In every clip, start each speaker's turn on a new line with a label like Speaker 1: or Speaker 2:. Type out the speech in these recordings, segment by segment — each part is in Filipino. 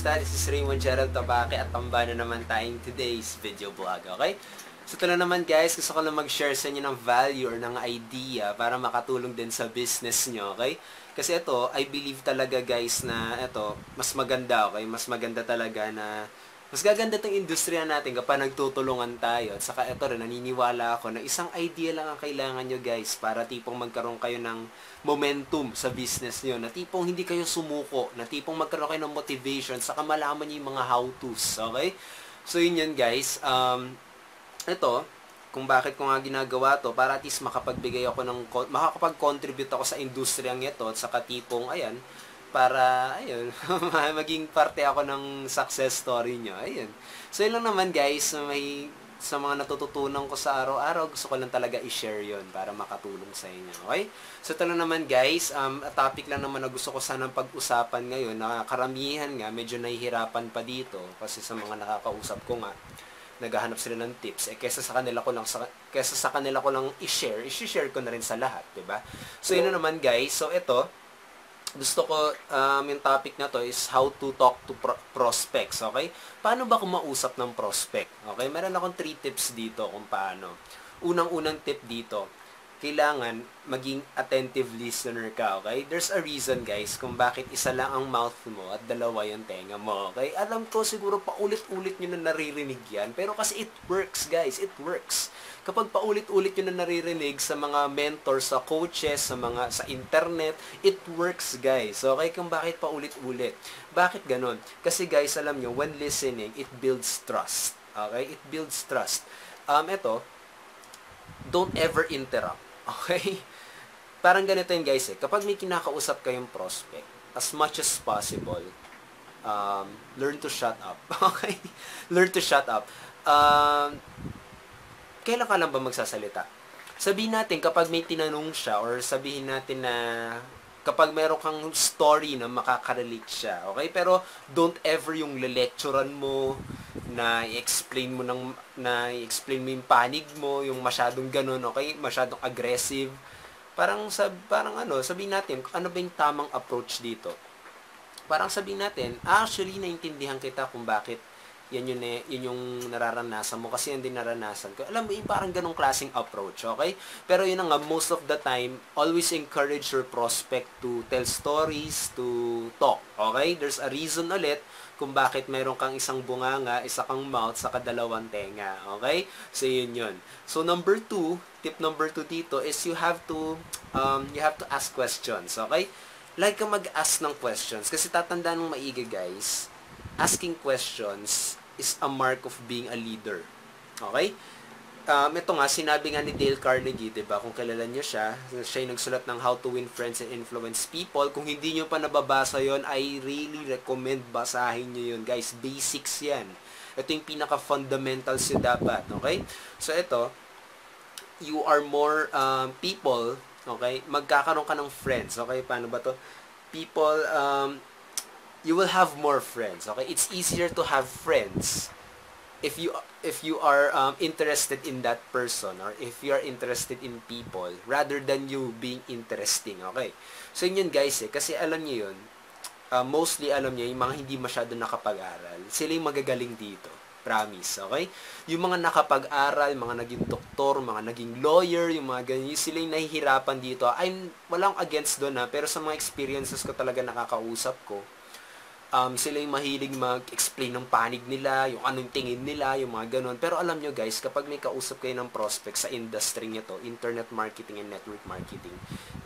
Speaker 1: kamusta? This is Raymond Gerald Tabake at tamba na naman tayong today's video vlog, okay? So ito na naman guys, gusto ko lang mag-share sa inyo ng value or ng idea para makatulong din sa business nyo, okay? Kasi ito, I believe talaga guys na ito, mas maganda, okay? Mas maganda talaga na mas gaganda itong industriya natin kapag nagtutulungan tayo. At saka ito rin, naniniwala ako na isang idea lang ang kailangan nyo guys para tipong magkaroon kayo ng momentum sa business nyo. Na tipong hindi kayo sumuko. Na tipong magkaroon kayo ng motivation. Saka malaman nyo yung mga how-tos. Okay? So yun yan guys. Ito, kung bakit ko nga ginagawa to, para at least makapagbigay ako ng, makakapag-contribute ako sa industriyang ito. At saka tipong, ayan, para, ayun, maging parte ako ng success story nyo. Ayun. So, yun lang naman guys, sa mga natututunan ko sa araw-araw, gusto ko lang talaga i-share yon para makatulong sa inyo. Okay? So, ito lang naman guys, a topic lang naman na gusto ko sanang pag-usapan ngayon, na karamihan nga, medyo nahihirapan pa dito, kasi sa mga nakakausap ko nga, naghahanap sila ng tips, kaysa sa kanila ko lang i-share ko na rin sa lahat, 'di ba? So, yun na naman guys. So, ito, gusto ko, yung topic na to is how to talk to prospects, okay? Paano ba kumausap ng prospect? Okay? Meron akong 3 tips dito kung paano. Unang-unang tip dito, kailangan maging attentive listener ka, okay? There's a reason, guys, kung bakit isa lang ang mouth mo at dalawa yung tenga mo, okay? Alam ko siguro paulit-ulit nyo na naririnig yan, pero kasi it works, guys. It works. Kapag paulit-ulit nyo na naririnig sa mga mentors, sa coaches, sa internet, it works, guys. Okay? Kung bakit paulit-ulit. Bakit ganun? Kasi, guys, alam nyo, when listening, it builds trust. Okay? It builds trust. Ito, don't ever interrupt. Okay? Parang ganito yun, guys, eh. Kapag may kinakausap kayong prospect, as much as possible, learn to shut up. Okay? Learn to shut up. Kailan ka lang ba magsasalita? Sabihin natin, kapag may tinanong siya, or sabihin natin na kapag meron kang story na makakarelate siya, okay? Pero don't ever yung lecturean mo, na i-explain mo yung panig mo, yung masyadong ganun, okay? Masyadong aggressive. Parang sabihin natin, ano ba yung tamang approach dito? Parang sabihin natin, actually, naintindihan kita kung bakit yun yung nararanasan mo, kasi yan din naranasan ko. Alam mo, yung parang ganong klaseng approach, okay? Pero yun nga, most of the time, always encourage your prospect to tell stories, to talk, okay? There's a reason ulit kung bakit meron kang isang bunganga, isa kang mouth, saka dalawang tenga, okay? So, yun. So, tip number 2 dito is you have to ask questions, okay? Like ka mag-ask ng questions, kasi tatandaan mong maigi, guys, asking questions is a mark of being a leader. Okay? Ito nga, sinabi nga ni Dale Carnegie, diba? Kung kilala niyo siya yung nagsulat ng How to Win Friends and Influence People. Kung hindi niyo pa nababasa yon, I really recommend basahin niyo yun, guys. Basics yan. Ito yung pinaka-fundamentals yun dapat. Okay? So, ito, you are more people, okay? Magkakaroon ka ng friends. Okay? Paano ba to? People, you will have more friends, okay? It's easier to have friends if you are interested in that person, or if you are interested in people rather than you being interesting, okay? So yun guys, kasi alam niyo yun, mostly alam niyo yung mga hindi masyado nakapag-aral, sila yung magagaling dito. Promise, okay? Yung mga nakapag-aral, mga naging doktor, mga naging lawyer, yung mga ganyan, sila yung nahihirapan dito. Walang against doon pero sa mga experiences ko talaga nakakausap ko, sila yung mahilig mag-explain ng panig nila, yung anong tingin nila, yung mga ganun. Pero alam nyo guys, kapag may kausap kayo ng prospect sa industry nito, internet marketing and network marketing,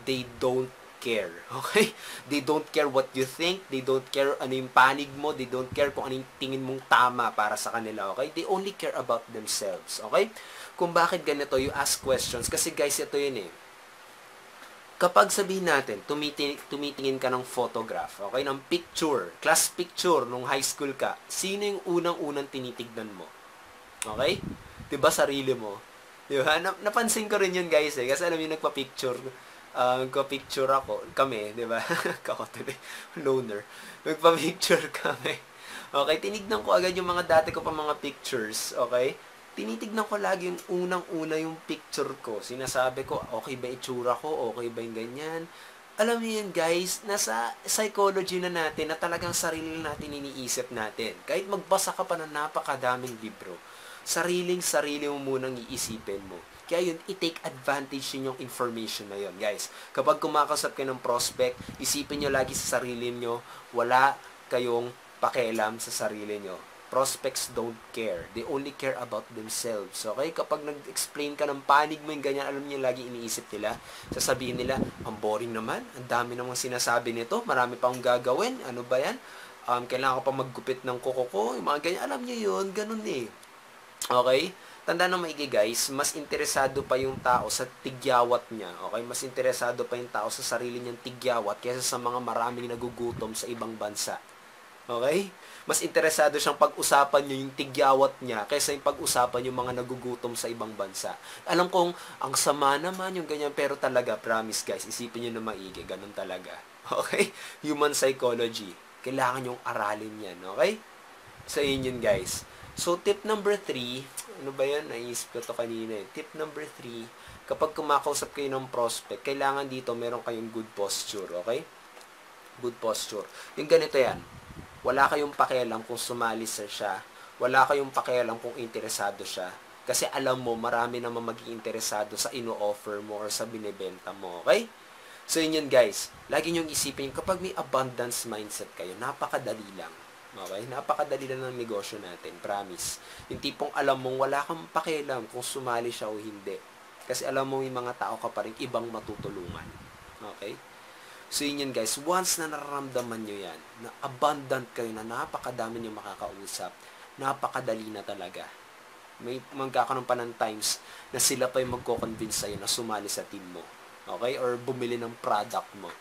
Speaker 1: they don't care, okay? They don't care what you think, they don't care ano yung panig mo, they don't care kung anong tingin mong tama para sa kanila, okay? They only care about themselves, okay? Kung bakit ganito, you ask questions, kasi guys, ito yun eh. Kapag sabihin natin, tumitingin ka ng photograph, okay, ng picture, class picture nung high school ka, sino yung unang-unang tinitignan mo? Okay? Diba sarili mo? Diba? Napansin ko rin yun guys kasi alam yung nagpa-picture kami, diba? Kakote, loner. Nagpa-picture kami. Okay, tinignan ko agad yung mga dati ko pa mga pictures, okay? Tinitignan ko lagi yung unang-una yung picture ko. Sinasabi ko, okay ba itsura ko? Okay ba yung ganyan? Alam niyo yun guys, nasa psychology na natin na talagang sarili natin iniisip natin. Kahit magbasa ka pa ng napakadaming libro, sarili mo munang iisipin mo. Kaya yun, i-take advantage yun yung information na yun, guys. Kapag kumakasap kayo ng prospect, isipin nyo lagi sa sarili nyo, wala kayong pakialam sa sarili nyo. Prospects don't care. They only care about themselves. Okay? Kapag nag-explain ka ng panig mo yung ganyan, alam niyo lagi iniisip nila. Sasabihin nila, ang boring naman. Ang dami namang sinasabi nito. Marami pa akong gagawin. Ano ba yan? Kailangan ko pa maggupit ng kuko ko. Yung mga ganyan. Alam niyo yun. Ganun eh. Okay? Tandaan na maigi guys, mas interesado pa yung tao sa tigyawat niya. Okay? Mas interesado pa yung tao sa sarili niyang tigyawat kaysa sa mga maraming nagugutom sa ibang bansa. Okay? Mas interesado siyang pag-usapan niyo yung tigyawat niya kaysa yung pag-usapan yung mga nagugutom sa ibang bansa. Alam kong ang sama naman yung ganyan, pero talaga, promise guys, isipin niyo na maigi, ganun talaga. Okay? Human psychology. Kailangan yung aralin yan. Okay? So, yun guys. So, tip number 3, ano ba yan? Naisip ko to kanina eh. Tip number 3, kapag kumakausap kayo ng prospect, kailangan dito meron kayong good posture. Okay? Good posture. Yung ganito yan. Wala kayong pakialam kung sumali siya. Wala kayong pakialam kung interesado siya. Kasi alam mo, marami naman maging interesado sa ino-offer mo or sa binibenta mo. Okay? So, yun guys. Lagi nyong isipin, kapag may abundance mindset kayo, napakadali lang. Okay? Napakadali lang ng negosyo natin. Promise. Yung tipong alam mong wala kang pakialam kung sumali siya o hindi. Kasi alam mo, yung mga tao ka pa rin ibang matutulungan. Okay? So, yun guys, once na nararamdaman nyo yan, na abundant kayo, na napakadami nyo makakausap, napakadali na talaga. May magkakaroon pa ng times na sila pa yung magko-convince sa'yo na sumali sa team mo. Okay? Or bumili ng product mo.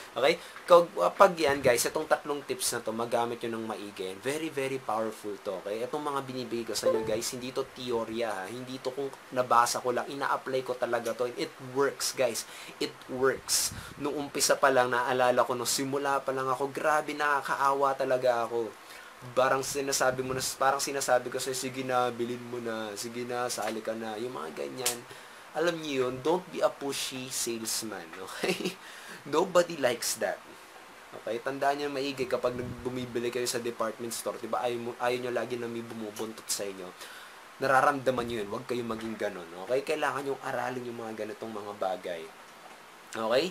Speaker 1: Okay? Kapag yan, guys, itong 3 tips na to, magamit nyo ng maigi. Very, very powerful to. Okay? Itong mga binibigay ko sa inyo, guys, hindi to teorya, ha? Hindi to kung nabasa ko lang. Ina-apply ko talaga to. It works, guys. It works. Nung umpisa pa lang, naalala ko, nung simula pa lang ako, grabe, nakakaawa talaga ako. Parang sinasabi ko sa'yo, sige na, bilhin mo na, sige na, sali ka na. Yung mga ganyan. Alam niyo yun, don't be a pushy salesman. Okay? Nobody likes that. Okay? Tandaan niyo maigi kapag bumibili kayo sa department store, diba? Ayaw nyo lagi na may bumubuntot sa inyo. Nararamdaman nyo yun. Huwag kayong maging ganun. Okay? Kailangan yung aralin yung mga ganitong mga bagay. Okay?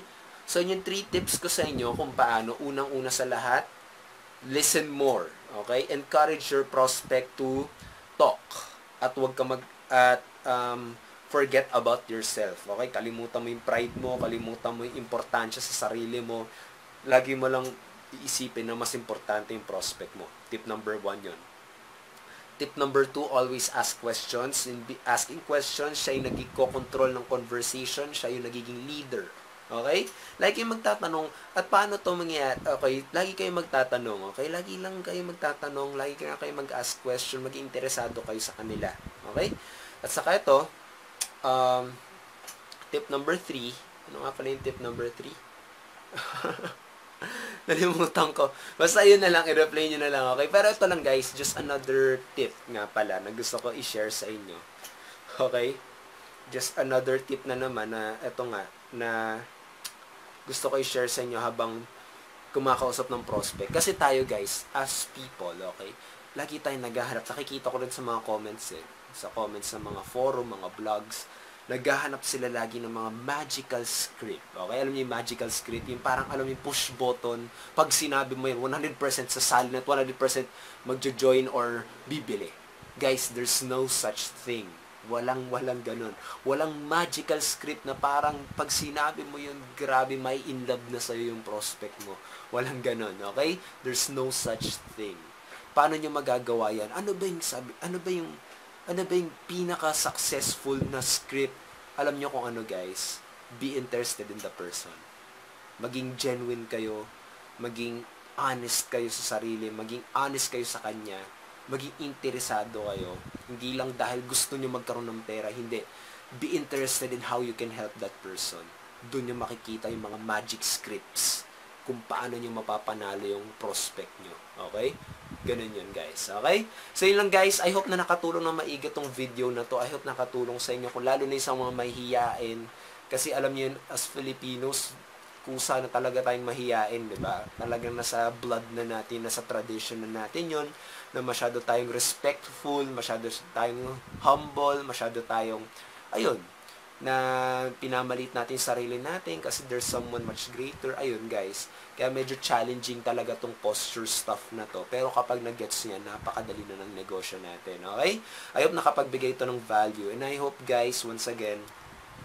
Speaker 1: So, yung 3 tips ko sa inyo kung paano. Unang-una sa lahat, listen more. Okay? Encourage your prospect to talk. At huwag ka forget about yourself. Okay? Kalimutan mo yung pride mo, kalimutan mo yung importansya sa sarili mo. Lagi mo lang iisipin na mas importante yung prospect mo. Tip number 1 yun. Tip number 2, always ask questions. In asking questions, siya yung nagko-control ng conversation, siya yung nagiging leader. Okay? Lagi kayong magtatanong, at paano to mangyayari? Okay? Lagi kayong magtatanong. Okay? Lagi lang kayo magtatanong, lagi kayo mag-ask question, maging interesado kayo sa kanila. Okay? At saka ito, tip number 3. Ano nga pala yung tip number 3? Nalimutan ko. Basta yun na lang, i-reply nyo na lang, okay? Pero ito lang guys, just another tip nga pala na gusto ko i-share sa inyo. Okay? Just another tip na naman na, ito nga, na gusto ko i-share sa inyo habang kumakausap ng prospect. Kasi tayo guys, as people, okay? Lagi tayong naghahanap. Nakikita ko rin sa mga comments sa comments ng mga forum, mga blogs, naghahanap sila lagi ng mga magical script. Okay? Alam niyo yung magical script? Yung parang, alam niyo, push button. Pag sinabi mo yun, 100% sa silent, 100% magjo-join or bibili. Guys, there's no such thing. Walang ganun. Walang magical script na parang pag sinabi mo yun, grabe, may in love na sa'yo yung prospect mo. Walang ganun. Okay? There's no such thing. Paano nyo magagawa yan? Ano ba yung pinaka-successful na script? Alam nyo kung ano guys? Be interested in the person. Maging genuine kayo, maging honest kayo sa sarili, maging honest kayo sa kanya, maging interesado kayo. Hindi lang dahil gusto nyo magkaroon ng pera, hindi. Be interested in how you can help that person. Doon nyo makikita yung mga magic scripts kung paano nyo mapapanalo yung prospect nyo. Okay? Ganun yun guys. Okay? So yun lang guys. I hope na nakatulong na maigi tong video na to. I hope nakatulong sa inyo. Kung lalo na sa mga mahihiyain. Kasi alam niyo yun, as Filipinos, kusa na talaga tayong mahiyain, di ba? Talagang nasa blood na natin, nasa tradition na natin yon, na masyado tayong respectful, masyado tayong humble, masyado tayong, ayun, na pinamalit natin sarili natin kasi there's someone much greater. Ayun guys, kaya medyo challenging talaga tong posture stuff na to. Pero kapag nag-gets niya, napakadali na ng negosyo natin. Okay? I hope nakapagbigay ito ng value. And I hope guys, once again,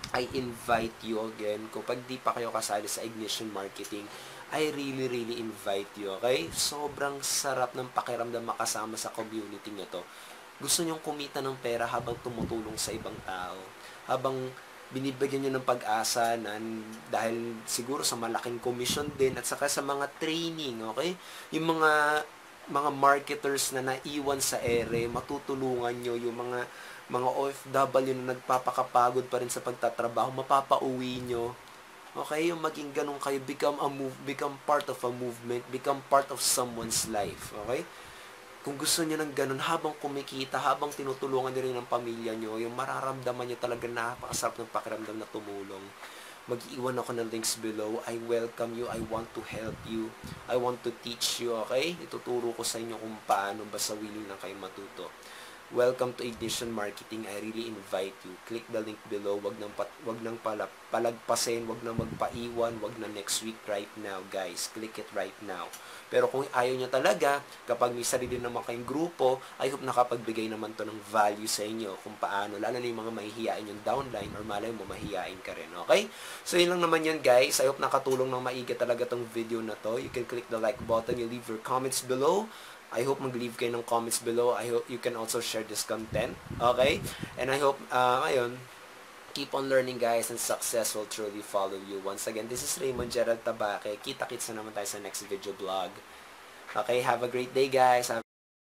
Speaker 1: I invite you again, kung pag di pa kayo kasali sa Ignition Marketing, I really invite you, okay? Sobrang sarap ng pakiramdam makasama sa community nyo to. Gusto nyong kumita ng pera habang tumutulong sa ibang tao, habang binibigyan nyo ng pag-asa na dahil siguro sa malaking commission din at saka sa mga training, okay? Yung mga marketers na naiwan sa ere, matutulungan nyo yung mga OFW na nagpapakapagod pa rin sa pagtatrabaho, mapapauwi nyo. Okay, yung maging ganun kayo, become part of a movement, become part of someone's life. Okay? Kung gusto niyo ng ganun, habang kumikita, habang tinutulungan niyo rin ang pamilya niyo, yung mararamdaman niyo talaga napakasarap ng pakiramdam na tumulong. Mag-iwan ako ng links below. I welcome you. I want to help you. I want to teach you, okay? Ituturo ko sa inyo kung paano, basta willing lang kayo matuto. Welcome to Ignition Marketing. I really invite you. Click the link below. Wag nang palagpasin, wag nang magpaiwan, wag na next week, right now, guys. Click it right now. Pero kung ayaw nyo talaga, kapag may sarili naman kayong grupo, I hope nakapagbigay naman to ng value sa inyo kung paano, lalo na yung mga mahihiyain yung downline or malay mo, mahihiyain ka rin, okay? So, yun lang naman yan, guys. I hope nakatulong ng maigi talaga tong video na to. You can click the like button, you leave your comments below. I hope mag-leave kayo ng comments below. I hope you can also share this content. Okay? And I hope, ayun, keep on learning guys and success will truly follow you. Once again, this is Raymond Gerald Tabaque. Kita-kits na naman tayo sa next video vlog. Okay? Have a great day guys.